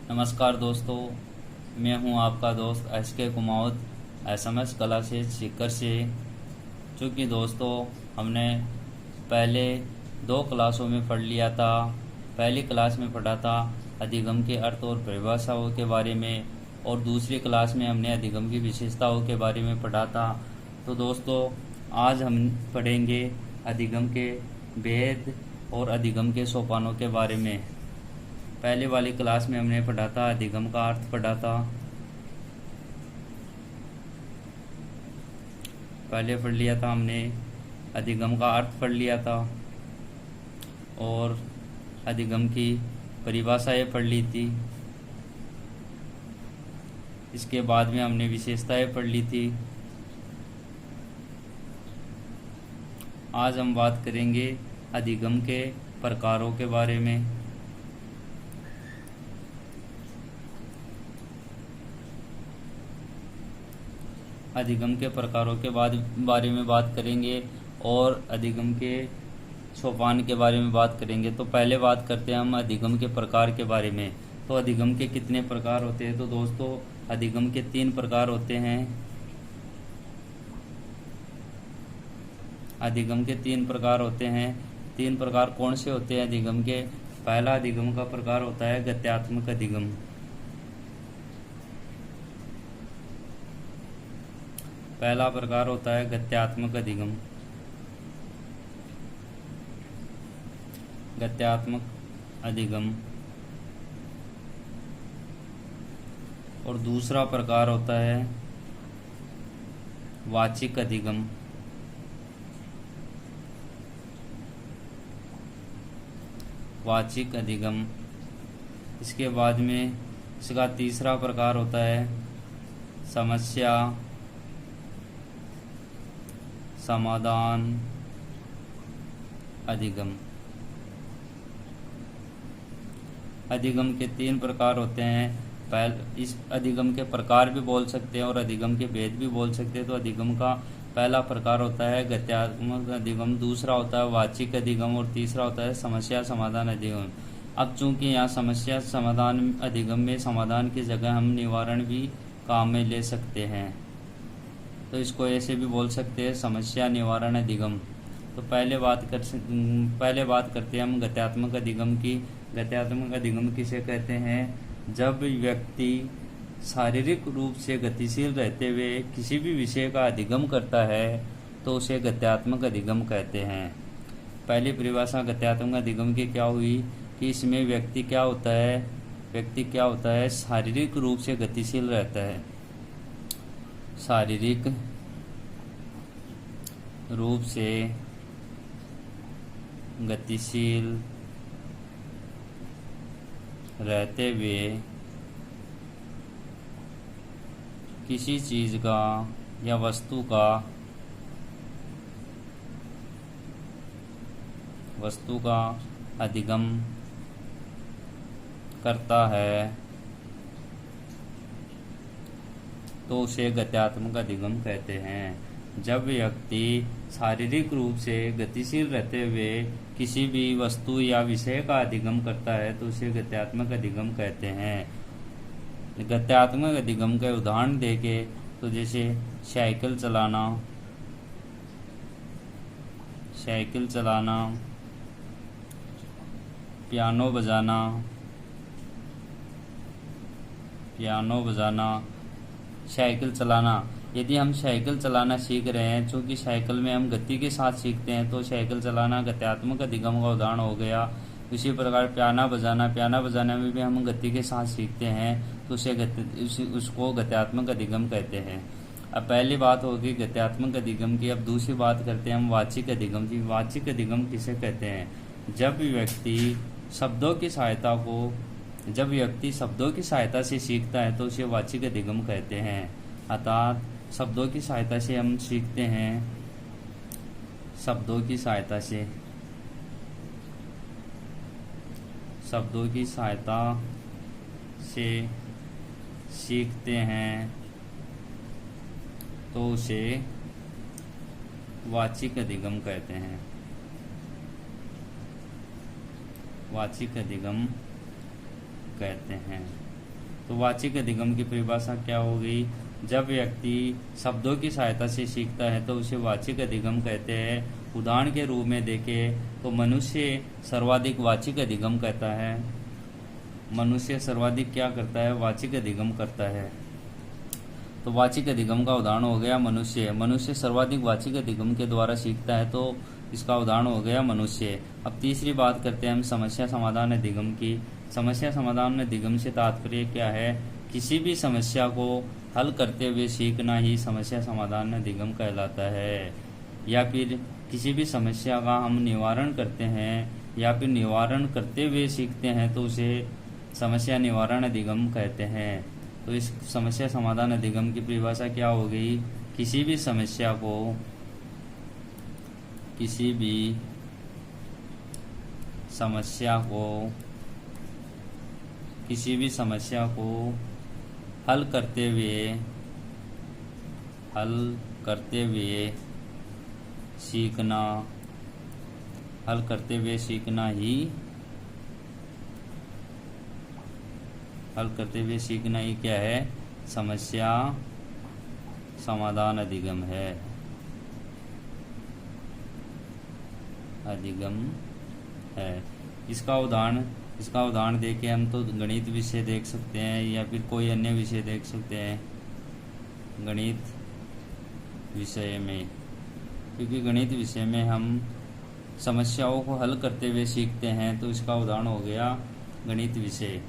नमस्कार दोस्तों, मैं हूं आपका दोस्त SK कुमावत SMS कला से सीकर से। चूँकि दोस्तों हमने पहले 2 क्लासों में पढ़ लिया था। पहली क्लास में पढ़ा था अधिगम के अर्थ और परिभाषाओं के बारे में, और दूसरी क्लास में हमने अधिगम की विशेषताओं के बारे में पढ़ा था। तो दोस्तों आज हम पढ़ेंगे अधिगम के भेद और अधिगम के सोपानों के बारे में। पहले वाली क्लास में हमने पढ़ा था अधिगम का अर्थ पढ़ा था। पहले पढ़ लिया था हमने अधिगम का अर्थ पढ़ लिया था और अधिगम की परिभाषाएं पढ़ ली थी। इसके बाद में हमने विशेषताएं पढ़ ली थी। आज हम बात करेंगे अधिगम के प्रकारों के बारे में। अधिगम के प्रकारों के बारे में बात करेंगे और अधिगम के सोपान के बारे में बात करेंगे। तो पहले बात करते हैं हम अधिगम के प्रकार के बारे में। तो अधिगम के कितने प्रकार होते हैं? तो दोस्तों अधिगम के 3 प्रकार होते हैं। अधिगम के 3 प्रकार होते हैं। 3 प्रकार कौन से होते हैं अधिगम के? पहला अधिगम का प्रकार होता है गत्यात्मक अधिगम। पहला प्रकार होता है गत्यात्मक अधिगम। गत्यात्मक अधिगम। और दूसरा प्रकार होता है वाचिक अधिगम। वाचिक अधिगम। इसके बाद में इसका तीसरा प्रकार होता है समस्या समाधान अधिगम। अधिगम के 3 प्रकार होते हैं। इस अधिगम के प्रकार भी बोल सकते हैं और अधिगम के भेद भी बोल सकते हैं। तो अधिगम का पहला प्रकार होता है गत्यात्मक अधिगम, दूसरा होता है वाचिक अधिगम और तीसरा होता है समस्या समाधान अधिगम। अब चूंकि यहाँ समस्या समाधान अधिगम में समाधान की जगह हम निवारण भी काम में ले सकते हैं, तो इसको ऐसे भी बोल सकते हैं समस्या निवारण अधिगम। तो पहले बात करते हैं हम गत्यात्मक अधिगम की। गत्यात्मक अधिगम किसे कहते हैं? जब व्यक्ति शारीरिक रूप से गतिशील रहते हुए किसी भी विषय का अधिगम करता है तो उसे गत्यात्मक अधिगम कहते हैं। पहली परिभाषा गत्यात्मक अधिगम की क्या हुई कि इसमें व्यक्ति क्या होता है? शारीरिक रूप से गतिशील रहता है। शारीरिक रूप से गतिशील रहते हुए किसी चीज का या वस्तु का अधिगम करता है तो उसे गत्यात्मक अधिगम कहते हैं। जब व्यक्ति शारीरिक रूप से गतिशील रहते हुए किसी भी वस्तु या विषय का अधिगम करता है तो उसे गत्यात्मक अधिगम कहते हैं। गत्यात्मक अधिगम के उदाहरण देके तो जैसे साइकिल चलाना, पियानो बजाना, साइकिल चलाना। यदि हम साइकिल चलाना सीख रहे हैं, चूँकि साइकिल में हम गति के साथ सीखते हैं, तो साइकिल चलाना गत्यात्मक अधिगम का उदाहरण हो गया। इसी प्रकार पियानो बजाने में भी हम गति के साथ सीखते हैं, तो उसको गत्यात्मक अधिगम कहते हैं। अब पहली बात होगी गत्यात्मक अधिगम की। अब दूसरी बात करते हैं हम वाचिक अधिगम की। वाचिक अधिगम किसे कहते हैं? जब व्यक्ति शब्दों की सहायता से सीखता है तो उसे वाचिक अधिगम कहते हैं। अर्थात शब्दों की सहायता से हम सीखते हैं, शब्दों की सहायता से सीखते हैं तो उसे वाचिक अधिगम कहते हैं। वाचिक अधिगम कहते हैं। तो वाचिक अधिगम की परिभाषा क्या हो गई? जब व्यक्ति शब्दों की सहायता से सीखता है तो उसे वाचिक अधिगम कहते हैं। उदाहरण के रूप में देखें तो मनुष्य सर्वाधिक वाचिक अधिगम कहता है। मनुष्य सर्वाधिक क्या करता है? वाचिक अधिगम करता है। तो वाचिक अधिगम का उदाहरण हो गया मनुष्य। मनुष्य सर्वाधिक वाचिक अधिगम के द्वारा सीखता है, तो इसका उदाहरण हो गया मनुष्य। अब तीसरी बात करते हैं हम समस्या समाधान अधिगम की। समस्या समाधान अधिगम से तात्पर्य क्या है? किसी भी समस्या को हल करते हुए सीखना ही समस्या समाधान अधिगम कहलाता है। या फिर किसी भी समस्या का हम निवारण करते हैं या फिर निवारण करते हुए सीखते हैं तो उसे समस्या निवारण अधिगम कहते हैं। तो इस समस्या समाधान अधिगम की परिभाषा क्या हो गई? किसी भी समस्या को हल करते हुए सीखना ही क्या है? समस्या समाधान अधिगम है। इसका उदाहरण देके हम तो गणित विषय देख सकते हैं या फिर कोई अन्य विषय देख सकते हैं गणित विषय में, क्योंकि गणित विषय में हम समस्याओं को हल करते हुए सीखते हैं, तो इसका उदाहरण हो गया गणित विषय।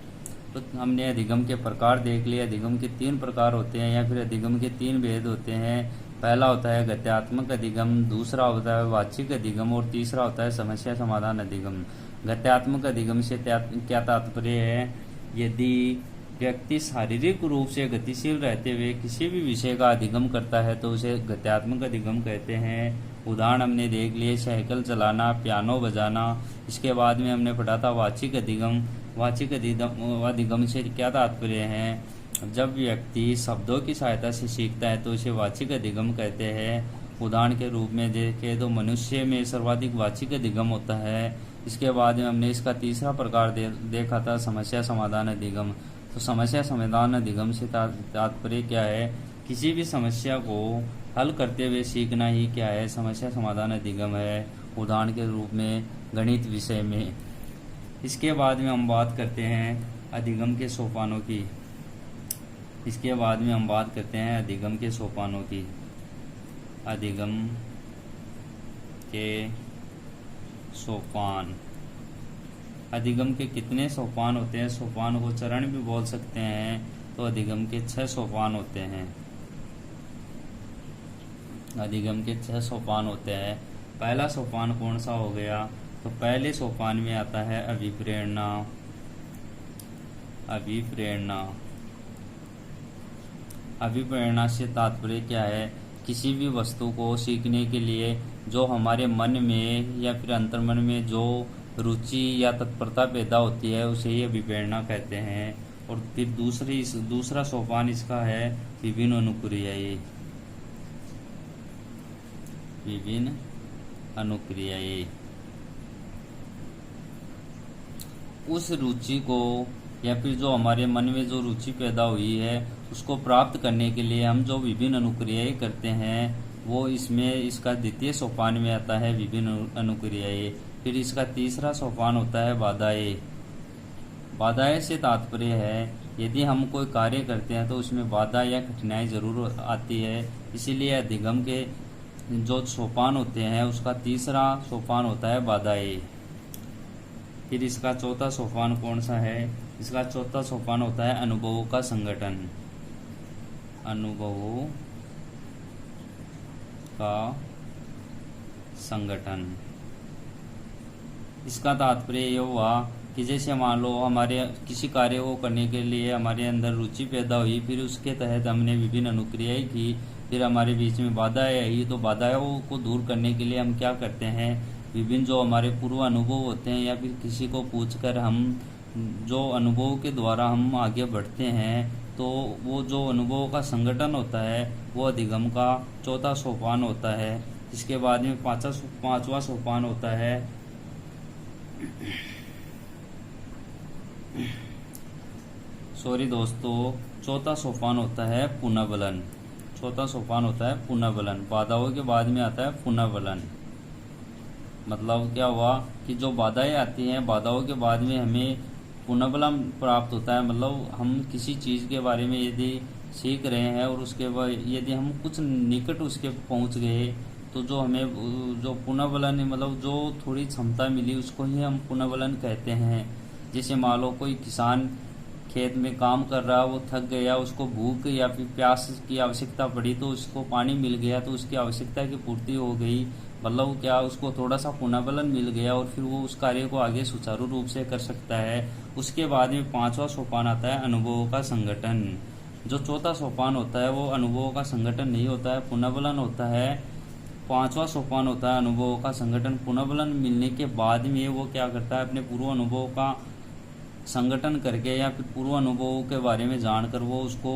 तो हमने अधिगम के प्रकार देख लिए। अधिगम के 3 प्रकार होते हैं या फिर अधिगम के 3 भेद होते हैं। पहला होता है गत्यात्मक अधिगम, दूसरा होता है वाचिक अधिगम और तीसरा होता है समस्या समाधान अधिगम। गत्यात्मक अधिगम से क्या तात्पर्य है? यदि व्यक्ति शारीरिक रूप से गतिशील रहते हुए किसी भी विषय का अधिगम करता है तो उसे गत्यात्मक अधिगम कहते हैं। उदाहरण हमने देख लिए, साइकिल चलाना, पियानो बजाना। इसके बाद में हमने पढ़ा था वाचिक अधिगम। वाचिक अधिगम से क्या तात्पर्य है? जब व्यक्ति शब्दों की सहायता से सीखता है तो उसे वाचिक अधिगम कहते हैं। उदाहरण के रूप में देखें तो मनुष्य में सर्वाधिक वाचिक अधिगम होता है। इसके बाद में हमने इसका तीसरा प्रकार देखा था समस्या समाधान अधिगम। तो समस्या समाधान अधिगम से तात्पर्य क्या है? किसी भी समस्या को हल करते हुए सीखना ही क्या है? समस्या समाधान अधिगम है। उदाहरण के रूप में गणित विषय में। इसके बाद में हम बात करते हैं अधिगम के सोपानों की। अधिगम के सोपान। अधिगम के कितने सोपान होते हैं? सोपान को चरण भी बोल सकते हैं। तो अधिगम के 6 सोपान होते हैं। पहला सोपान कौन सा हो गया? तो पहले सोपान में आता है अभिप्रेरणा। अभिप्रेरणा से तात्पर्य क्या है? किसी भी वस्तु को सीखने के लिए जो हमारे मन में या फिर अंतर्मन में जो रुचि या तत्परता पैदा होती है उसे ही अभिप्रेरणा कहते हैं। और फिर दूसरा सोपान इसका है विभिन्न अनुक्रियाएं। उस रुचि को या फिर जो हमारे मन में जो रुचि पैदा हुई है उसको प्राप्त करने के लिए हम जो विभिन्न अनुक्रियाएं करते हैं वो इसका द्वितीय सोपान में आता है विभिन्न अनुक्रियाएं। फिर इसका तीसरा सोपान होता है बाधाएं। बाधाएं से तात्पर्य है यदि हम कोई कार्य करते हैं तो उसमें बाधा या कठिनाई जरूर आती है, इसीलिए अधिगम के जो सोपान होते हैं उसका तीसरा सोपान होता है बाधाएं। फिर इसका चौथा सोपान कौन सा है? इसका चौथा सोपान होता है अनुभवों का संगठन। इसका तात्पर्य यह हुआ कि जैसे मान लो हमारे किसी कार्य को करने के लिए हमारे अंदर रुचि पैदा हुई, फिर उसके तहत हमने विभिन्न अनुक्रियाएं की, फिर हमारे बीच में बाधाएं आई, तो बाधाओं को दूर करने के लिए हम क्या करते हैं? विभिन्न जो हमारे पूर्व अनुभव होते हैं या फिर किसी को पूछकर हम जो अनुभव के द्वारा हम आगे बढ़ते हैं, तो वो जो अनुभवों का संगठन होता है वो अधिगम का चौथा सोपान होता है। इसके बाद में पांचवा सोपान होता है सॉरी दोस्तों, चौथा सोपान होता है पुनर्बलन। चौथा सोपान होता है पुनर्बलन। बाधाओं के बाद में आता है पुनर्बलन। मतलब क्या हुआ कि जो बाधाएं आती हैं, बाधाओं के बाद में हमें पुनर्बलन प्राप्त होता है। मतलब हम किसी चीज़ के बारे में यदि सीख रहे हैं और उसके बाद यदि हम कुछ निकट उसके पहुंच गए, तो जो हमें जो पुनर्बलन, मतलब जो थोड़ी क्षमता मिली, उसको ही हम पुनर्बलन कहते हैं। जैसे मान लो कोई किसान खेत में काम कर रहा, वो थक गया, उसको भूख या फिर प्यास की आवश्यकता पड़ी, तो उसको पानी मिल गया, तो उसकी आवश्यकता की पूर्ति हो गई। मतलब क्या, उसको थोड़ा सा पुनर्बलन मिल गया और फिर वो उस कार्य को आगे सुचारू रूप से कर सकता है। उसके बाद में पांचवा सोपान आता है अनुभवों का संगठन। जो चौथा सोपान होता है वो अनुभवों का संगठन नहीं होता है, पुनर्बलन होता है। पांचवा सोपान होता है अनुभवों का संगठन। पुनर्बलन मिलने के बाद में वो क्या करता है, अपने पूर्व अनुभवों का संगठन करके या फिर पूर्व अनुभवों के बारे में जानकर वो उसको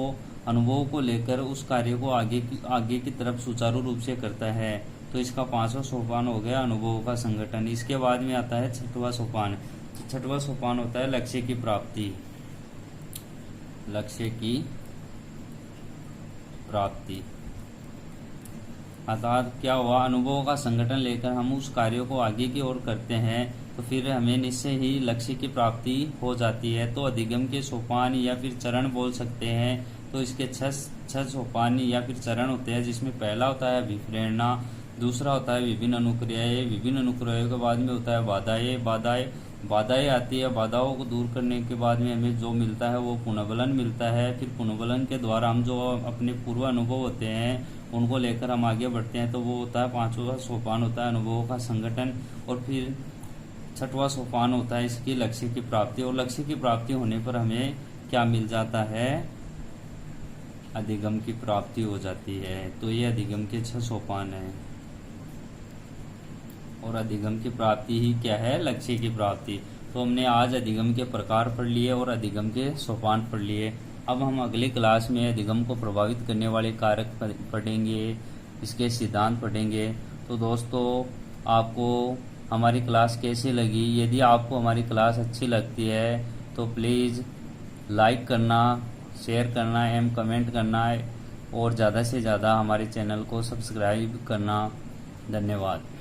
अनुभव को लेकर उस कार्य को आगे की तरफ सुचारू रूप से करता है। तो इसका पांचवा सोपान हो गया अनुभवों का संगठन। इसके बाद में आता है छठवां सोपान। छठवां सोपान होता है लक्ष्य की प्राप्ति। लक्ष्य की प्राप्ति अर्थात क्या हुआ, अनुभवों का संगठन लेकर हम उस कार्य को आगे की ओर करते हैं, तो फिर हमें निश्चय ही लक्ष्य की प्राप्ति हो जाती है। तो अधिगम के सोपान या फिर चरण बोल सकते हैं। तो इसके छह सोपान या फिर चरण होते हैं, जिसमें पहला होता है अभिप्रेरणा, दूसरा होता है विभिन्न अनुक्रियाएं, विभिन्न अनुक्रियाओं के बाद में होता है बाधाएं आती है। बाधाओं को दूर करने के बाद में हमें जो मिलता है वो पुनर्बलन मिलता है। फिर पुनर्बलन के द्वारा हम जो अपने पूर्व अनुभव होते हैं उनको लेकर हम आगे बढ़ते हैं, तो वो होता है पांचवा सोपान होता है अनुभवों का संगठन। और फिर छठवां सोपान होता है इसकी लक्ष्य की प्राप्ति। और लक्ष्य की प्राप्ति होने पर हमें क्या मिल जाता है, अधिगम की प्राप्ति हो जाती है। तो ये अधिगम के 6 सोपान हैं। और अधिगम की प्राप्ति ही क्या है, लक्ष्य की प्राप्ति। तो हमने आज अधिगम के प्रकार पढ़ लिए और अधिगम के सोपान पढ़ लिए। अब हम अगली क्लास में अधिगम को प्रभावित करने वाले कारक पढ़ेंगे, इसके सिद्धांत पढ़ेंगे। तो दोस्तों, आपको हमारी क्लास कैसी लगी? यदि आपको हमारी क्लास अच्छी लगती है तो प्लीज़ लाइक करना, शेयर करना एवं कमेंट करना और ज़्यादा से ज़्यादा हमारे चैनल को सब्सक्राइब करना। धन्यवाद।